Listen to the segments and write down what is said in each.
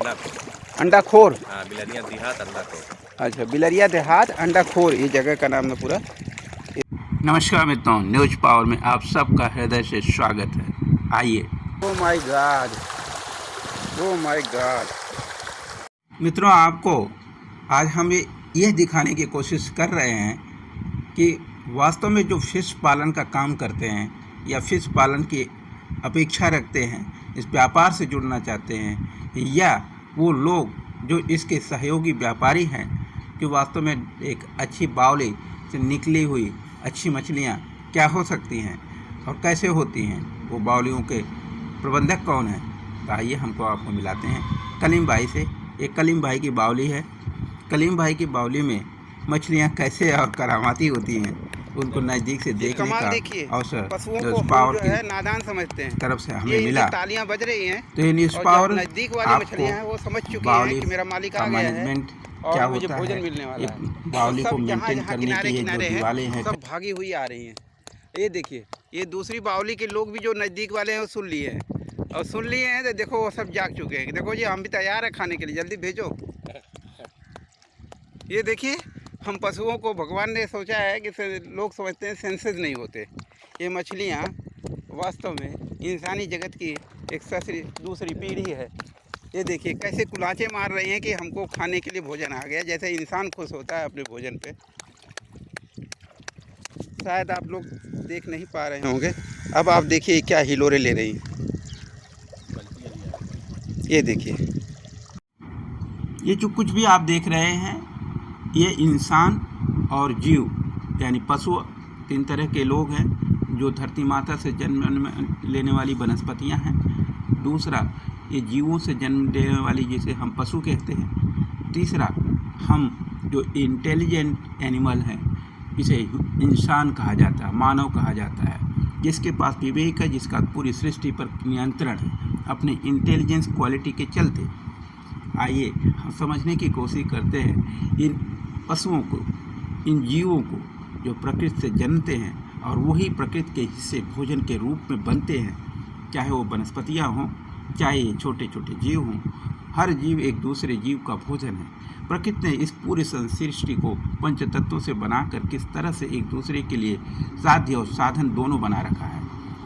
अंडाखोर। हाँ, बिलरिया देहात अंडाखोर। अच्छा, बिलरिया देहात अंडाखोर ये जगह का नाम है पूरा। नमस्कार मित्रों, न्यूज पावर में आप सबका हृदय से स्वागत है। आइए। Oh my God, oh my God मित्रों, आपको आज हम ये दिखाने की कोशिश कर रहे हैं कि वास्तव में जो फिश पालन का काम करते हैं या फिश पालन की अपेक्षा रखते हैं, इस व्यापार से जुड़ना चाहते हैं, या वो लोग जो इसके सहयोगी व्यापारी हैं कि वास्तव में एक अच्छी बावली से निकली हुई अच्छी मछलियाँ क्या हो सकती हैं और कैसे होती हैं, वो बावलियों के प्रबंधक कौन हैं। तो आइए हमको आपको मिलाते हैं कलीम भाई से। एक कलीम भाई की बावली है। कलीम भाई की बावली में मछलियाँ कैसे और करामाती होती हैं, उनको नज़दीक से देखने का अवसर न्यूज़ पावर की नादान समझते हैं तरफ से हमें मिला। तालियां बज रही हैं। तो ये न्यूज़ पावर नजदीक वाली मछलियां हैं वो समझ चुकी हैं कि मेरा मालिक आ गया है मैनेजमेंट और क्या मुझे होता भोजन है। मिलने वाला है। बावली को सब मेंटेन जहाँ करने किनारे की ये किनारे जो हैं, दीवारें हैं, सब भागी हुई आ रही हैं। ये देखिए, ये दूसरी बावली के लोग भी जो नज़दीक वाले हैं वो सुन लिए हैं, और सुन लिए हैं तो देखो वो सब जाग चुके हैं। देखो जी, हम भी तैयार हैं खाने के लिए, जल्दी भेजो। ये देखिए, हम पशुओं को भगवान ने सोचा है कि लोग समझते हैं सेंसेस नहीं होते। ये मछलियाँ वास्तव में इंसानी जगत की एक दूसरी पीढ़ी है। ये देखिए कैसे कुलाचे मार रही हैं कि हमको खाने के लिए भोजन आ गया, जैसे इंसान खुश होता है अपने भोजन पे। शायद आप लोग देख नहीं पा रहे होंगे। अब आप देखिए क्या हिलोरे ले रही हैं। ये देखिए, ये जो कुछ भी आप देख रहे हैं, ये इंसान और जीव यानी पशु, तीन तरह के लोग हैं। जो धरती माता से जन्म लेने वाली वनस्पतियां हैं। दूसरा, ये जीवों से जन्म लेने वाली जिसे हम पशु कहते हैं। तीसरा, हम जो इंटेलिजेंट एनिमल हैं, इसे इंसान कहा जाता है, मानव कहा जाता है, जिसके पास विवेक है, जिसका पूरी सृष्टि पर नियंत्रण है अपने इंटेलिजेंस क्वालिटी के चलते। आइए हम समझने की कोशिश करते हैं इन पशुओं को, इन जीवों को जो प्रकृति से जन्मते हैं और वही प्रकृति के हिस्से भोजन के रूप में बनते हैं। चाहे वो वनस्पतियाँ हों, चाहे ये छोटे छोटे जीव हों, हर जीव एक दूसरे जीव का भोजन है। प्रकृति ने इस पूरे सृष्टि को पंच तत्वों से बनाकर किस तरह से एक दूसरे के लिए साध्य और साधन दोनों बना रखा है,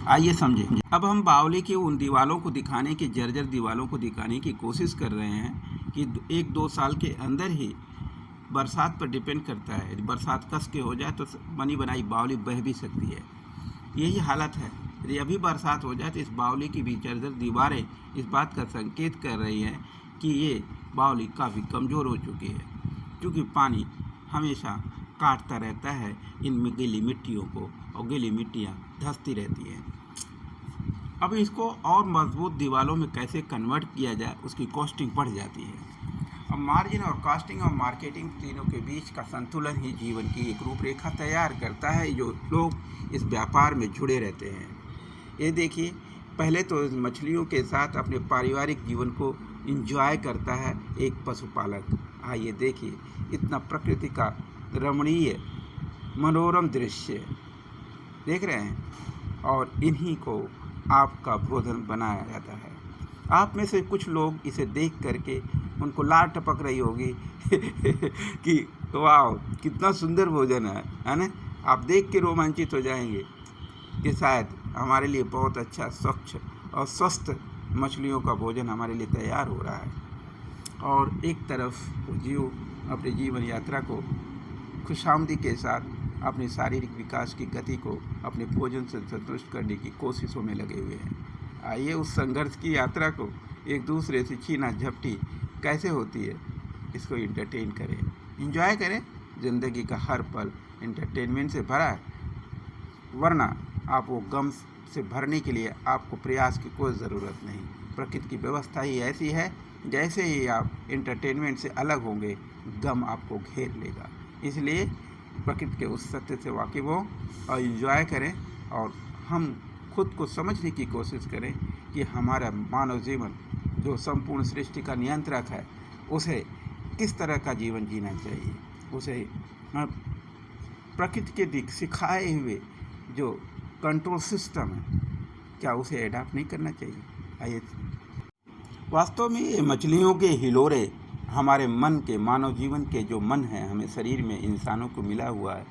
आइए समझें। अब हम बावली की उन दीवारों को दिखाने की, जर्जर दीवारों को दिखाने की कोशिश कर रहे हैं कि 1-2 साल के अंदर ही, बरसात पर डिपेंड करता है, यदि बरसात कस के हो जाए तो बनी बनाई बावली बह भी सकती है। यही हालत है। यदि अभी बरसात हो जाए तो इस बावली की भी जर्जर दीवारें इस बात का संकेत कर रही हैं कि ये बावली काफ़ी कमज़ोर हो चुकी है, क्योंकि पानी हमेशा काटता रहता है इनमें गीली मिट्टियों को, और गीली मिट्टियाँ धंसती रहती हैं। अब इसको और मजबूत दीवारों में कैसे कन्वर्ट किया जाए, उसकी कॉस्टिंग बढ़ जाती है। अब मार्जिन और कॉस्टिंग और मार्केटिंग तीनों के बीच का संतुलन ही जीवन की एक रूपरेखा तैयार करता है, जो लोग इस व्यापार में जुड़े रहते हैं। ये देखिए, पहले तो मछलियों के साथ अपने पारिवारिक जीवन को एंजॉय करता है एक पशुपालक। आइए देखिए, इतना प्रकृति का रमणीय मनोरम दृश्य देख रहे हैं, और इन्हीं को आपका भोजन बनाया जाता है। आप में से कुछ लोग इसे देख करके उनको लार टपक रही होगी कि वाह कितना सुंदर भोजन है ना। आप देख के रोमांचित हो जाएंगे कि शायद हमारे लिए बहुत अच्छा, स्वच्छ और स्वस्थ मछलियों का भोजन हमारे लिए तैयार हो रहा है। और एक तरफ जीव अपनी जीवन यात्रा को खुशामदी के साथ अपने शारीरिक विकास की गति को अपने भोजन से संतुष्ट करने की कोशिशों में लगे हुए हैं। आइए उस संघर्ष की यात्रा को, एक दूसरे से छीना झपटी कैसे होती है, इसको एंटरटेन करें, एंजॉय करें। ज़िंदगी का हर पल एंटरटेनमेंट से भरा है, वरना आप वो गम से भरने के लिए आपको प्रयास की कोई ज़रूरत नहीं। प्रकृति की व्यवस्था ही ऐसी है, जैसे ही आप एंटरटेनमेंट से अलग होंगे, गम आपको घेर लेगा। इसलिए प्रकृति के उस सत्य से वाकिफ़ हो और एंजॉय करें, और हम खुद को समझने की कोशिश करें कि हमारा मानव जीवन जो संपूर्ण सृष्टि का नियंत्रक है, उसे किस तरह का जीवन जीना चाहिए। उसे प्रकृति के सिखाए हुए जो कंट्रोल सिस्टम है, क्या उसे एडाप्ट नहीं करना चाहिए। आइए वास्तव में ये मछलियों के हिलोरे हमारे मन के, मानव जीवन के जो मन है हमें शरीर में इंसानों को मिला हुआ है,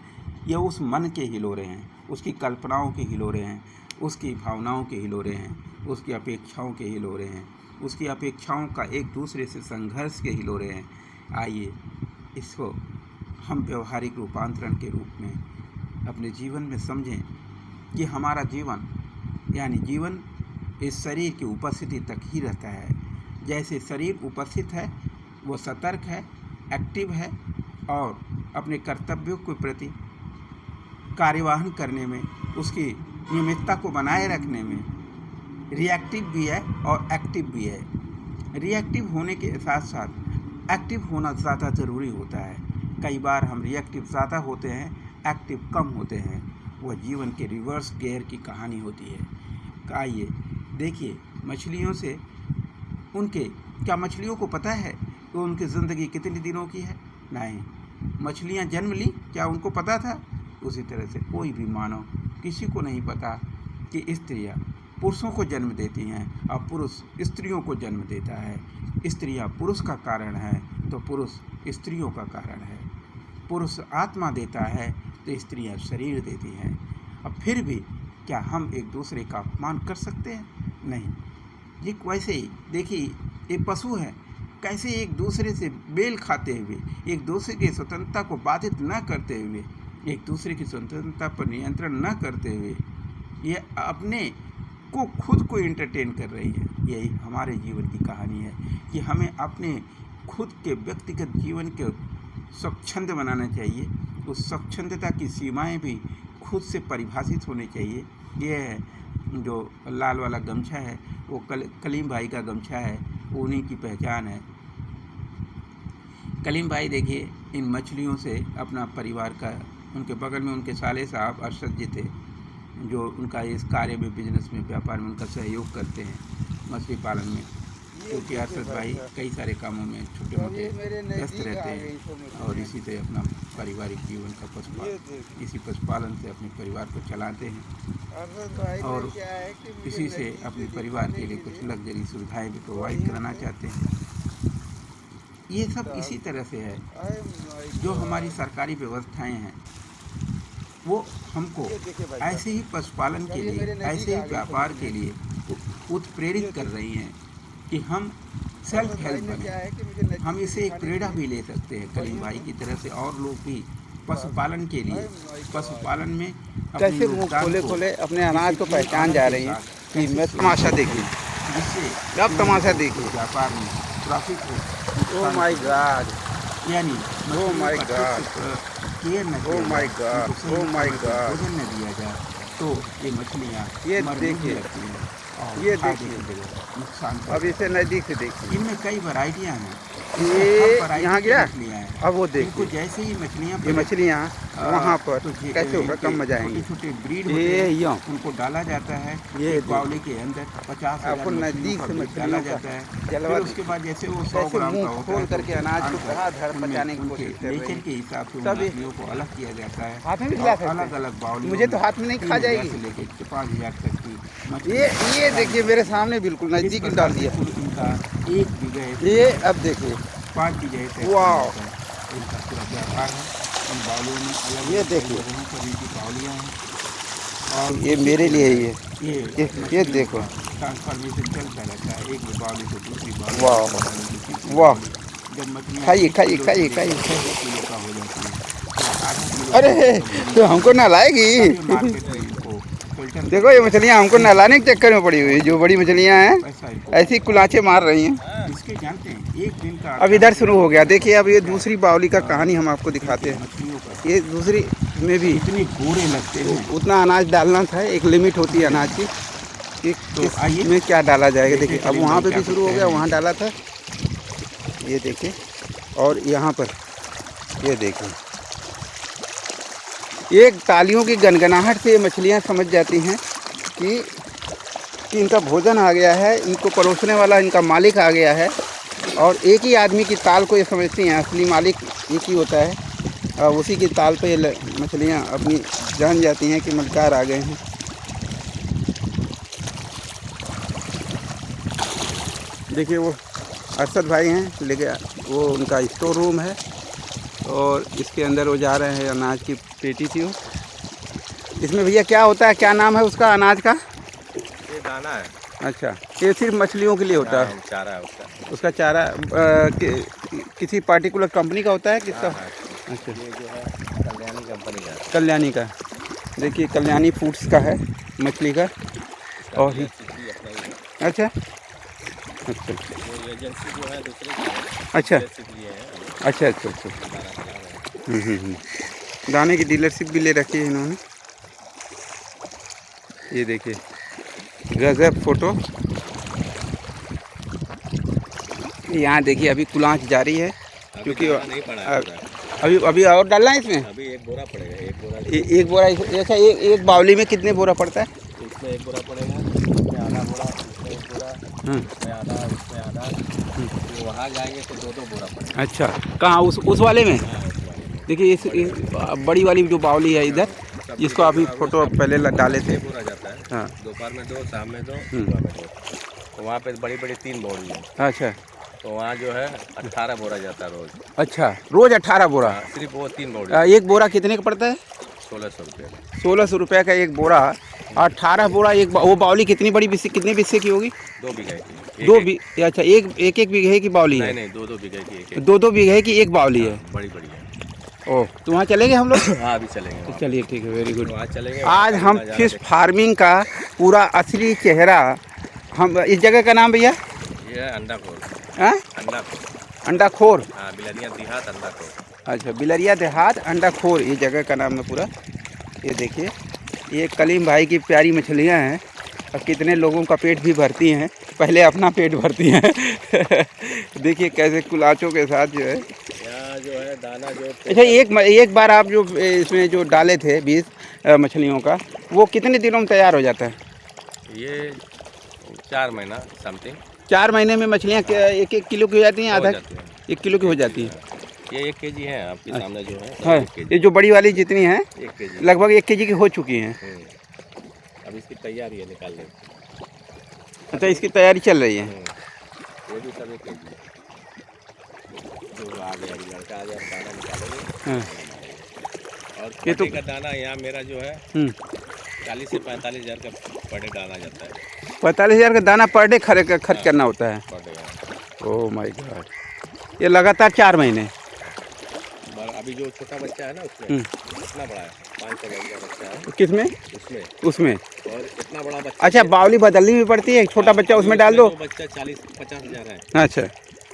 ये उस मन के हिलोरे हैं, उसकी कल्पनाओं के हिलोरे हैं, उसकी भावनाओं के हिलोरे हैं, उसकी अपेक्षाओं के हिलोरे हैं, उसकी अपेक्षाओं का एक दूसरे से संघर्ष के हिलोरे हैं। आइए इसको हम व्यवहारिक रूपांतरण के रूप में अपने जीवन में समझें कि हमारा जीवन यानी जीवन इस शरीर की उपस्थिति तक ही रहता है। जैसे शरीर उपस्थित है, वो सतर्क है, एक्टिव है और अपने कर्तव्यों के प्रति कार्यवाहन करने में, उसकी नियमितता को बनाए रखने में रिएक्टिव भी है और एक्टिव भी है। रिएक्टिव होने के साथ साथ एक्टिव होना ज़्यादा ज़रूरी होता है। कई बार हम रिएक्टिव ज़्यादा होते हैं, एक्टिव कम होते हैं। वह जीवन के रिवर्स गियर की कहानी होती है। आइए देखिए मछलियों से उनके, क्या मछलियों को पता है कि उनकी ज़िंदगी कितने दिनों की है? नहीं। मछलियाँ जन्म ली, क्या उनको पता था? उसी तरह से कोई भी मानव, किसी को नहीं पता कि स्त्रियाँ पुरुषों को जन्म देती हैं और पुरुष स्त्रियों को जन्म देता है। स्त्रियाँ पुरुष का कारण है तो पुरुष स्त्रियों का कारण है। पुरुष आत्मा देता है तो स्त्रियाँ शरीर देती हैं। अब फिर भी क्या हम एक दूसरे का अपमान कर सकते हैं? नहीं। ये वैसे ही देखिए, ये पशु है, कैसे एक दूसरे से मेल खाते हुए, एक दूसरे की स्वतंत्रता को बाधित न करते हुए, एक दूसरे की स्वतंत्रता पर नियंत्रण न करते हुए ये अपने को खुद को एंटरटेन कर रही है। यही हमारे जीवन की कहानी है कि हमें अपने खुद के व्यक्तिगत जीवन के स्वच्छंद बनाना चाहिए। उस स्वच्छंदता की सीमाएं भी खुद से परिभाषित होनी चाहिए। ये जो लाल वाला गमछा है वो कलीम भाई का गमछा है, वो उन्हीं की पहचान है। कलीम भाई देखिए इन मछलियों से अपना परिवार का, उनके बगल में उनके साले साहब अरशद जी थे जो उनका इस कार्य में, बिजनेस में, व्यापार में उनका सहयोग करते हैं मछली पालन में, क्योंकि अरशद भाई कई सारे कामों में छोटे मोटे व्यस्त रहते हैं और इसी से अपना पारिवारिक जीवन का पशुपालन, इसी पशुपालन से अपने परिवार को चलाते हैं और इसी से अपने परिवार के लिए कुछ लग्जरी सुविधाएं भी प्रोवाइड कराना चाहते हैं। ये सब इसी तरह से है। जो हमारी सरकारी व्यवस्थाएं हैं वो हमको ऐसे ही पशुपालन के लिए, ऐसे ही व्यापार के लिए उत्प्रेरित कर रही हैं कि हम सेल्फ हेल्प बने। हम इसे एक प्रेरणा भी ले सकते हैं कलीम भाई की तरह से, और लोग भी पशुपालन के लिए, पशुपालन में कैसे मुँह खोले खोले अपने अनाज को पहचान जा रही हैं। कि मैं तमाशा देखिए, जिससे अब तमाशा देखिए व्यापार में ट्रैफिक हो। ओह माय गॉड, यानी ओह माय गॉड, केयर न oh my God, oh my God, भोजन न दिया जाए तो ये मछलियाँ ये मरने देखिए, लगती हैं और ये खाने देखिए, की जगह नुकसान अब इसे नज़दीक से देखिए। इनमें कई वैरायटियाँ हैं। ये यहाँ गया, अब वो इनको देखिए, जैसे ही मछलियाँ ये मछलियाँ वहाँ पर तो कैसे होकर कम मजा आएंगी। छोटे छोटे ब्रीड ये होते हैं, यूँ उनको डाला जाता है ये एक बावली के अंदर 50,000 आपको नज़दीक से मछलियों का डाला मछलियों जाता है। का फिर जलवा उसके बाद जैसे वो 100 कैसे ग्राम का मुंह होता खोल है करके अनाज को धड़ाधड़ उनमें पचाने की उनके कोशिश कर रही नेचर है। के हिसाब से उन सब मछलियों को अलग किया जाता है। हाथ में भी खिला सकते हैं। अलग अलग बावली, मुझे तो हाथ में नहीं खा जाएगी। से लेकर 5,000 तक की ये देखिए मेरे सामने बिल्कुल नज़दीक इस डाल प्रकार दिया। से इनका एक बीघे ये अब देखिए, 5 बीघे तक वाह, इनका पूरा व्यापार है। इन बावलियों में अलग ये अलग देखिए, जगहों पर इनकी बावलियाँ हैं और ये मेरे लिए ही है। ये देखो ट्रांसफॉर्मेशन चलता रहता है, एक बावली से दूसरी बावली। वाह वाह, जब मछलियाँ खाइए खाइए खाइए खाइए। अरे तो हमको ना लाएगी। देखो ये मछलियाँ हमको नहलाने के चक्कर में पड़ी हुई है। जो बड़ी मछलियाँ हैं ऐसी कुलाचे मार रही हैं। इसके जानते हैं एक दिन का अब इधर शुरू हो गया। देखिए अब ये दूसरी बावली का कहानी हम आपको दिखाते हैं। मछलियों का ये दूसरी में भी इतने गोरे लगते हैं। उतना अनाज डालना था, एक लिमिट होती है अनाज की कि तो आइए में क्या डाला जाएगा। देखिए अब कलीम वहाँ भाई पे भी क्या शुरू हो करते गया, हैं। वहाँ डाला था। ये देखिए और यहाँ पर ये देखिए, एक तालियों की गनगनाहट से ये मछलियाँ समझ जाती हैं कि इनका भोजन आ गया है, इनको परोसने वाला इनका मालिक आ गया है। और एक ही आदमी की ताल को ये समझती हैं, असली मालिक एक ही होता है और उसी की ताल पे ये मछलियाँ अपनी जान जाती हैं कि मलकार आ गए हैं। देखिए वो अरशद भाई हैं, लेके वो उनका स्टोर रूम है और इसके अंदर वो जा रहे हैं। अनाज की पेटी थी वो। इसमें भैया क्या होता है, क्या नाम है उसका अनाज का? ये दाना है। अच्छा, ये सिर्फ मछलियों के लिए होता है? हाँ, चारा है उसका चारा किसी पार्टिकुलर कंपनी का होता है किसका? हाँ, अच्छा, ये जो है कल्याणी कंपनी का है। कल्याणी का। देखिए कल्याणी फूड्स का है मछली का। और ही अच्छा अच्छा ये एजेंसी जो है दूसरी की है। अच्छा डीलरशिप लिए है। अच्छा अच्छा अच्छा। दाना चला रहे हैं। दाने की डीलरशिप भी ले रखी है इन्होंने। ये देखिए गजब फोटो। यहाँ देखिए अभी कुलांच जारी है क्योंकि दाना नहीं पड़ा है पूरा। अभी अभी और डालना है इसमें। अभी एक बोरा पड़ेगा, एक बोरा। एक बोरा अच्छा, एक बावली में कितने बोरा पड़ता है? इसमें एक बोरा पड़ेगा, इसमें आधा बोरा, इसमें एक बोरा, इसमें आधा, उसमें आधा। तो वहाँ जाएंगे तो दो बोरा पड़ेगा। अच्छा, कहाँ उस वाले में? हाँ, उस वाले। देखिए इस बड़ी वाली जो बावली है इधर, जिसको अभी फोटो पहले डाले थे। बोरा जाता है। हाँ, दोपहर में 2, शाम में 2, सुबह में 2। तो वहाँ पे बड़ी बड़ी 3 बोरी है। अच्छा तो वहाँ जो है 18 बोरा जाता है रोज। अच्छा, रोज 18 बोरा? हाँ, सिर्फ वो 3 बोरी। एक बोरा कितने का पड़ता है? 1600 रुपये। 1600 रुपये का एक बोरा। 18 बोरा एक वो बावली कितनी बड़ी कितने बिस्से की होगी? 2 बीघे की। अच्छा, एक बीघे की बावली है? नहीं, 2 बीघे की एक। 2 बीघे की एक बावली है? बड़ी बड़ी है। ओह, तो वहाँ चलेंगे हम लोग? हाँ, अभी चलेंगे वहाँ। चलिए ठीक है, वेरी गुड। वहाँ चलेंगे। आज हम फिश फार्मिंग का पूरा असली चेहरा, हम इस जगह का नाम भैया? ये है अंडाखोर। हाँ, अंडाखोर। अंडाखोर। हाँ, बिलरिया देहात अंडाखोर। अच्छा, बिलरिया देहात अंडाखोर ये जगह का नाम है पूरा। ये देखिए ये कलीम भाई की प्यारी मछलियाँ हैं और कितने लोगों का पेट भी भरती हैं। पहले अपना पेट भरती हैं। देखिए कैसे कुलाचों के साथ जो है। यहाँ जो है दाना जो। अच्छा, एक बार आप जो इसमें जो डाले थे बीज मछलियों का, वो कितने दिनों में तैयार हो जाता है? ये 4 महीना समथिंग। 4 महीने में मछलियाँ 1-1 किलो की हो जाती हैं? आधा 1 किलो की हो जाती है? ये 1 केजी है आपके सामने जो है। हाँ, 1 केजी। ये जो बड़ी वाली जितनी हैं 1 केजी लगभग 1 केजी की हो चुकी हैं। अब इसकी तैयारी है निकालने की। अच्छा, इसकी तैयारी चल रही है। ये भी सब 1 केजी जो आ गया, अभी लड़का आ गया, दाना निकालेंगे। हाँ, और ये तो का दाना यहाँ मेरा जो है 40 से 45 हज़ार का पर डे डाला जाता है। 45,000 का दाना पर डे खर्च करना होता है? Per day. Oh my God, ये लगातार 4 महीने? अभी जो छोटा बच्चा है ना उसमें इतना बड़ा है, 500 का बच्चा है। किसमें? उसमें। और इतना बड़ा बच्चा। अच्छा, बावली बदलनी भी पड़ती है? छोटा बच्चा उसमें डाल दो? बच्चा 40-50 हज़ार है। अच्छा,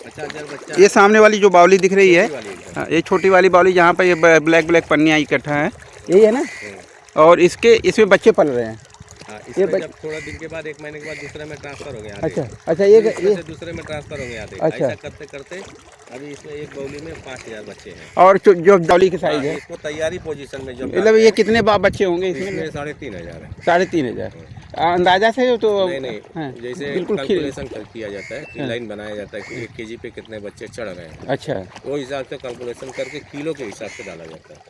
50,000 बच्चा। ये सामने वाली जो बावली दिख रही है, हाँ, ये छोटी वाली बावली जहाँ पर ये ब्लैक पन्नियाँ इकट्ठा हैं, यही है ना? और इसमें बच्चे पल रहे हैं? हाँ, इसमें जब थोड़ा दिन के बाद, 1 महीने के बाद दूसरे में ट्रांसफर हो गया। अच्छा, ये दूसरे में ट्रांसफर हो गया। अच्छा, ऐसा करते करते अभी इसमें एक बावली में 5000 बच्चे हैं। और जो बावली की साइज है इसको तैयारी पोजीशन में जो मतलब ये कितने बच्चे होंगे इसमें? 3,500 है। 3,500 अंदाजा से? तो नहीं, हाँ, जैसे बिल्कुल कैलकुलेशन किया जाता है कि लाइन बनाया जाता है कि 1 केजी पे कितने बच्चे चढ़ रहे हैं। अच्छा, वो हिसाब से कैलकुलेशन करके किलो के हिसाब से डाला जाता है।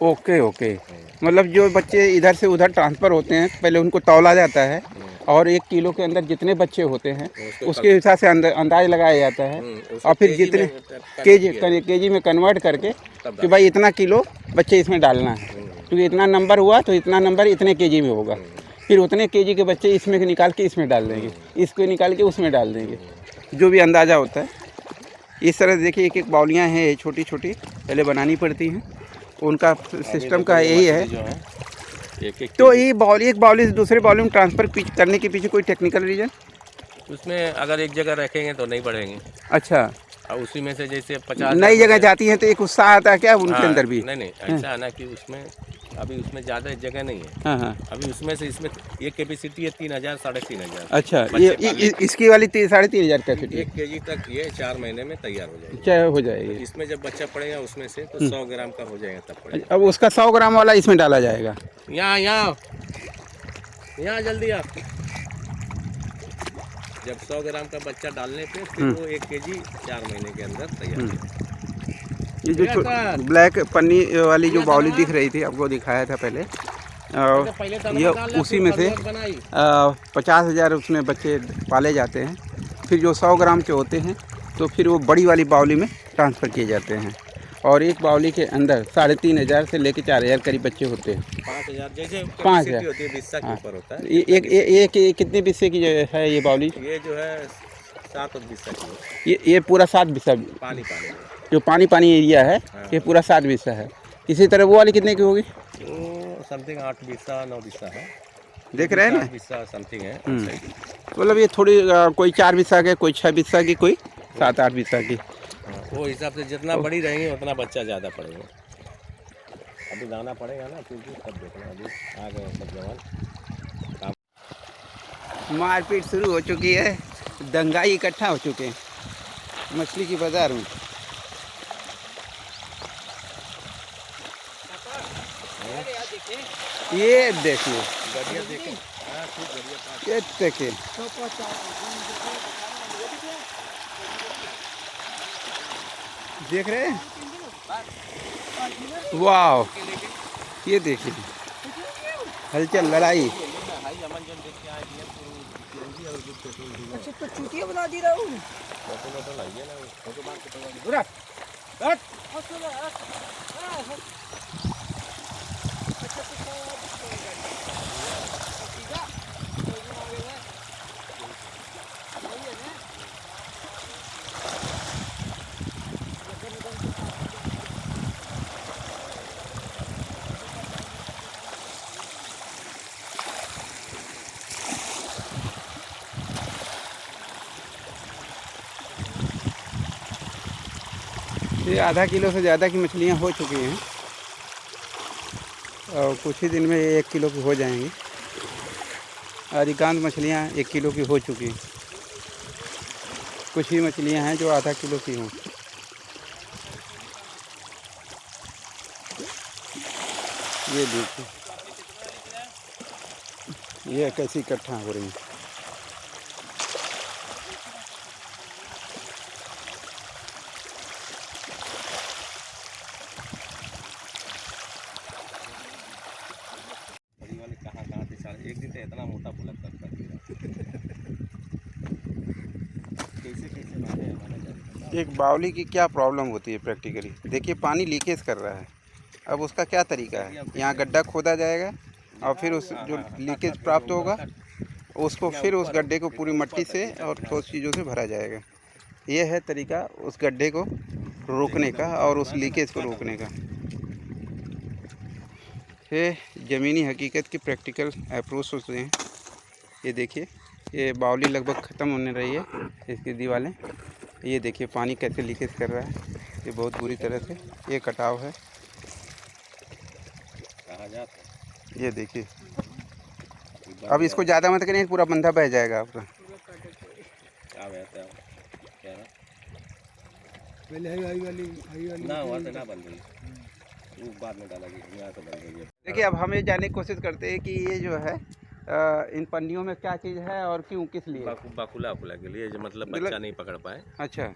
Okay okay. मतलब जो बच्चे इधर से उधर ट्रांसफ़र होते हैं, पहले उनको तौला जाता है और 1 किलो के अंदर जितने बच्चे होते हैं उसके हिसाब से अंदाज लगाया जाता है और फिर जितने केजी में कन्वर्ट करके कि भाई इतना किलो बच्चे इसमें डालना है, क्योंकि इतना नंबर हुआ तो इतना नंबर इतने केजी में होगा। फिर उतने केजी के बच्चे इसमें निकाल के इसमें डाल देंगे, इसको निकाल के उसमें डाल देंगे, जो भी अंदाज़ा होता है। इस तरह देखिए एक बावलियाँ हैं छोटी छोटी, पहले बनानी पड़ती हैं। उनका सिस्टम का यही है। तो ये एक बावली से दूसरे बावली में ट्रांसफ़र करने के पीछे कोई टेक्निकल रीज़न? उसमें अगर एक जगह रखेंगे तो नहीं बढ़ेंगे। अच्छा, और उसी में से जैसे 50 नई जगह जाती हैं तो एक उत्साह आता है क्या उनके अंदर भी? नहीं, ऐसा है ना कि उसमें अभी उसमें ज़्यादा जगह नहीं है। हाँ, अभी उसमें से इसमें ये कैपेसिटी है 3,000 साढ़े 3,000। अच्छा, ये इसकी वाली 3,500 कैपेसिटी? 1 केजी तक ये 4 महीने में तैयार हो जाएगी। क्या हो जाएगी? इसमें जब बच्चा पड़ेगा उसमें से तो 100 ग्राम का हो जाएगा, तब पड़ेगा। अब उसका 100 ग्राम वाला इसमें डाला जाएगा? यहाँ जल्दी आप। जब 100 ग्राम का बच्चा डालने पे फिर वो 1 केजी 4 महीने के अंदर तैयार हो जाएगा। ये जो ब्लैक पन्नी वाली जो बावली दिख रही थी, आपको दिखाया था पहले, ये उसी में से 50,000 उसमें बच्चे पाले जाते हैं फिर जो 100 ग्राम के होते हैं तो फिर वो बड़ी वाली बावली में ट्रांसफ़र किए जाते हैं। और एक बावली के अंदर 3,500 से लेकर 4,000 करीब बच्चे होते हैं। 5,000 जैसे 5,000 होती है, बिस्सा के हाँ। ऊपर होता है। एक कितने बिस्से की जो है ये बावली? ये जो है 7 बिस्सा की है। ये पूरा 7 बिस्सा, पानी पानी जो पानी एरिया है हाँ। ये पूरा 7 बिस्सा है। इसी तरह वो वाली कितने की होगी? वो समथिंग 8 बिस्सा 9 बिस्सा है। देख रहे हैं ना? 8 बिस्सा समथिंग है। मतलब ये थोड़ी कोई 4 बिस्सा के, कोई 6 बिस्सा की, कोई 7-8 बिस्सा की। हाँ, वो हिसाब से जितना बड़ी रहेंगे उतना बच्चा ज़्यादा पड़ेगा। अभी लाना पड़ेगा ना, क्योंकि सब देखना अभी आ गए सब जवान। मारपीट शुरू हो चुकी है, दंगाई इकट्ठा हो चुके हैं मछली की बाज़ार में। ये देखिए, बढ़िया देखें। हाँ, खूब बढ़िया। ये देखिए, देख रहे हैं? वाह, ये देखिए हलचल, लड़ाई। अच्छा तो चूतिया बना दी रहा हूँ। ये आधा किलो से ज़्यादा की मछलियाँ हो चुकी हैं और कुछ ही दिन में ये 1 किलो की हो जाएंगी। अधिकांश मछलियाँ 1 किलो की हो चुकी हैं। कुछ ही मछलियाँ हैं जो आधा किलो की हों। ये देखिए, ये कैसी इकट्ठा हो रही है। कहाँ से सारे एक दिन से इतना मोटा पुलक करता कैसे मारे हमारा। एक बावली की क्या प्रॉब्लम होती है प्रैक्टिकली? देखिए पानी लीकेज कर रहा है। अब उसका क्या तरीका है? यहाँ गड्ढा खोदा जाएगा और फिर उस जो लीकेज प्राप्त होगा उसको फिर उस गड्ढे को पूरी मिट्टी से और ठोस चीज़ों से भरा जाएगा। ये है तरीका उस गड्ढे को रोकने का और उस लीकेज को रोकने का। ये ज़मीनी हकीकत की प्रैक्टिकल अप्रोच होते हैं। ये देखिए, ये बावली लगभग ख़त्म होने रही है, इसकी दीवारें। ये देखिए पानी कैसे लीकेज कर रहा है, ये बहुत बुरी तरह से। ये कटाव है, ये देखिए। अब इसको ज़्यादा मत करें, पूरा बंधा बह जाएगा आपका। ना वहाँ से ना बन गई, वो बाद में डाला गया, यहाँ से बन गई। देखिए अब हम ये जानने की कोशिश करते हैं कि ये जो है इन पन्नियों में क्या चीज़ है और क्यों, किस लिए? बाकुला के लिए, जो मतलब बच्चा नहीं पकड़ पाए। अच्छा,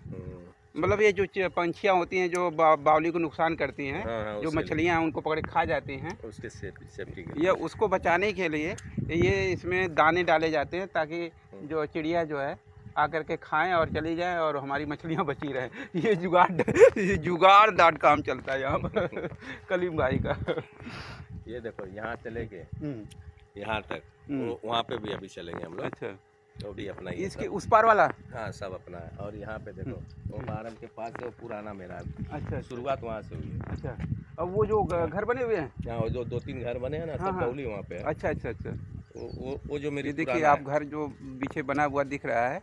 मतलब ये जो पंछियाँ होती हैं जो बावली को नुकसान करती हैं, हाँ, जो मछलियाँ हैं उनको पकड़ खा जाती हैं, उसके सेफ्टी के ये उसको बचाने के लिए ये इसमें दाने डाले जाते हैं ताकि जो चिड़िया जो है आकर के खाएं और चली जाएं और हमारी मछलियाँ बची रहें। ये जुगाड़दार काम चलता है यहाँ पर कलीम भाई का। ये देखो यहाँ से लेके यहाँ तक, वहाँ पे भी अभी चलेंगे हम लोग। अच्छा, तो भी अपना ही इसके उस पार वाला? हाँ, सब अपना है। और यहाँ पे देखो वो मारम के पास से वो पुराना मेरा है। अच्छा, शुरुआत वहाँ से हुई है। अच्छा, अब वो जो घर बने हुए हैं, यहाँ जो 2-3 घर बने हैं ना, सब बावली वहाँ पे है। अच्छा अच्छा अच्छा। वो जो मेरी देखिए आप घर जो पीछे बना हुआ दिख रहा है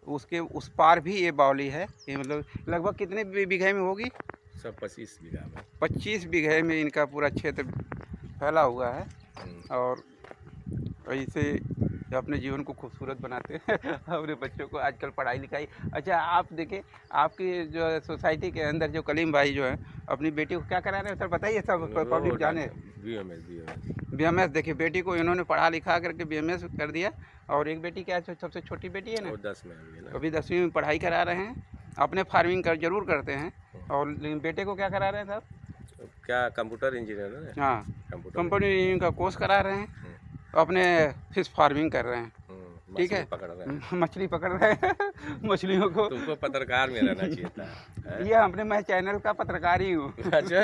उसके उस पार भी ये बावली है। ये मतलब लगभग कितने बीघे में होगी? सब 25 बीघा में। 25 बीघे में इनका पूरा क्षेत्र फैला हुआ है और ऐसे अपने जीवन को खूबसूरत बनाते हैं अपने बच्चों को आजकल पढ़ाई लिखाई। अच्छा आप देखें, आपकी जो सोसाइटी के अंदर जो कलीम भाई जो है अपनी बेटी को क्या करा रहे हैं सर, बताइए सब पब्लिक जाने। BMS देखिए, बेटी को इन्होंने पढ़ा लिखा करके BMS कर दिया। और एक बेटी क्या है, सबसे छोटी बेटी है ना, 10 में है ना, अभी 10वीं में पढ़ाई करा रहे हैं। अपने फार्मिंग कर जरूर करते हैं। और बेटे को क्या करा रहे हैं सर? क्या कंप्यूटर इंजीनियर है? हाँ, कंप्यूटर इंजीनियरिंग का कोर्स करा रहे हैं, अपने फिश फार्मिंग कर रहे हैं। ठीक है, मछली पकड़ रहे हैं। मछली पकड़ रहे हैं मछलियों को। तुमको पत्रकार में रहना चाहिए था। हैं? ये अपने मैं चैनल का पत्रकार ही हूँ। अच्छा।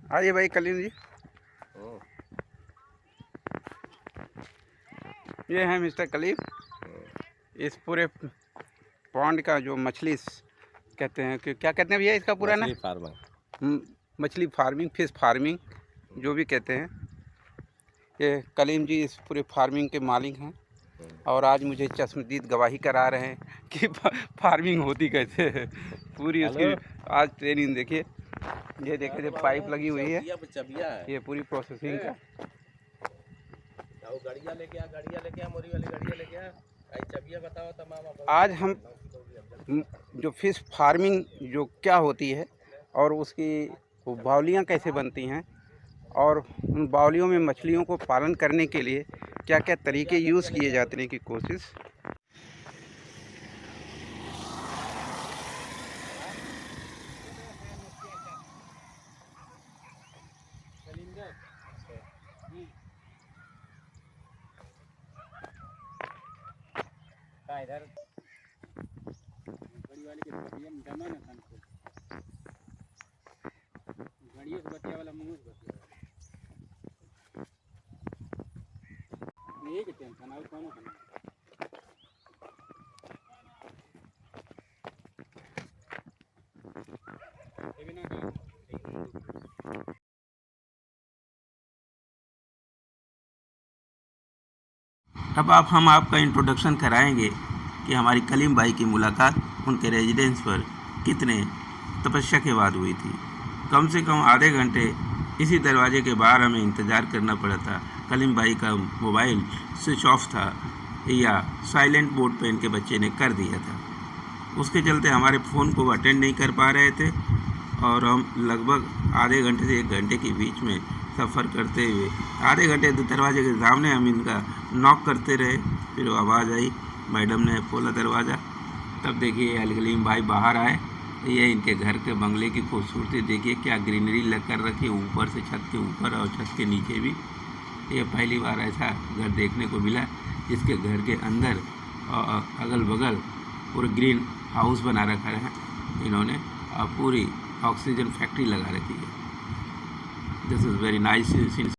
आइए भाई कलीम जी, ये है मिस्टर कलीम। इस पूरे पॉन्ड का जो मछली कहते हैं कि क्या कहते हैं भैया इसका पूरा मछली ना? फार्मर। मछली फार्मिंग, फिश फार्मिंग जो भी कहते हैं, ये कलीम जी इस पूरे फार्मिंग के मालिक हैं। और आज मुझे चश्मदीद गवाही करा रहे हैं कि फार्मिंग होती कैसे है। पूरी उसकी आज ट्रेनिंग देखिए। ये देखिए जो पाइप लगी हुई है, चबिया है। ये पूरी प्रोसेसिंग का। गड़िया लेके आ मोरी वाली गड़िया लेके आ। आई चबिया बताओ तमाम। आज हम जो फिश फार्मिंग जो क्या होती है और उसकी वो बावलियाँ कैसे बनती हैं और उन बावलियों में मछलियों को पालन करने के लिए क्या क्या तरीके यूज़ किए जाते हैं की कोशिश। इधर बड़ी वाली के दमा ना खान को गड़ियों से बतिया वाला मुंह से बतिया ये के टेंशन और कौन खाना। अब हम आपका इंट्रोडक्शन कराएंगे कि हमारी कलीम भाई की मुलाकात उनके रेजिडेंस पर कितने तपस्या के बाद हुई थी। कम से कम आधे घंटे इसी दरवाजे के बाहर हमें इंतज़ार करना पड़ा था। कलीम भाई का मोबाइल स्विच ऑफ था या साइलेंट मोड पे इनके बच्चे ने कर दिया था। उसके चलते हमारे फ़ोन को अटेंड नहीं कर पा रहे थे और हम लगभग आधे घंटे से 1 घंटे के बीच में सफ़र करते हुए आधे घंटे दरवाजे के सामने हम इनका नॉक करते रहे। फिर वो आवाज़ आई, मैडम ने खोला दरवाज़ा। तब देखिए अलकलीम भाई बाहर आए। ये इनके घर के बंगले की खूबसूरती देखिए, क्या ग्रीनरी लग कर रखी है ऊपर से, छत के ऊपर और छत के नीचे भी। ये पहली बार ऐसा घर देखने को मिला जिसके घर के अंदर और अगल बगल पूरे ग्रीन हाउस बना रखा है इन्होंने और पूरी ऑक्सीजन फैक्ट्री लगा रखी है। This is very nice.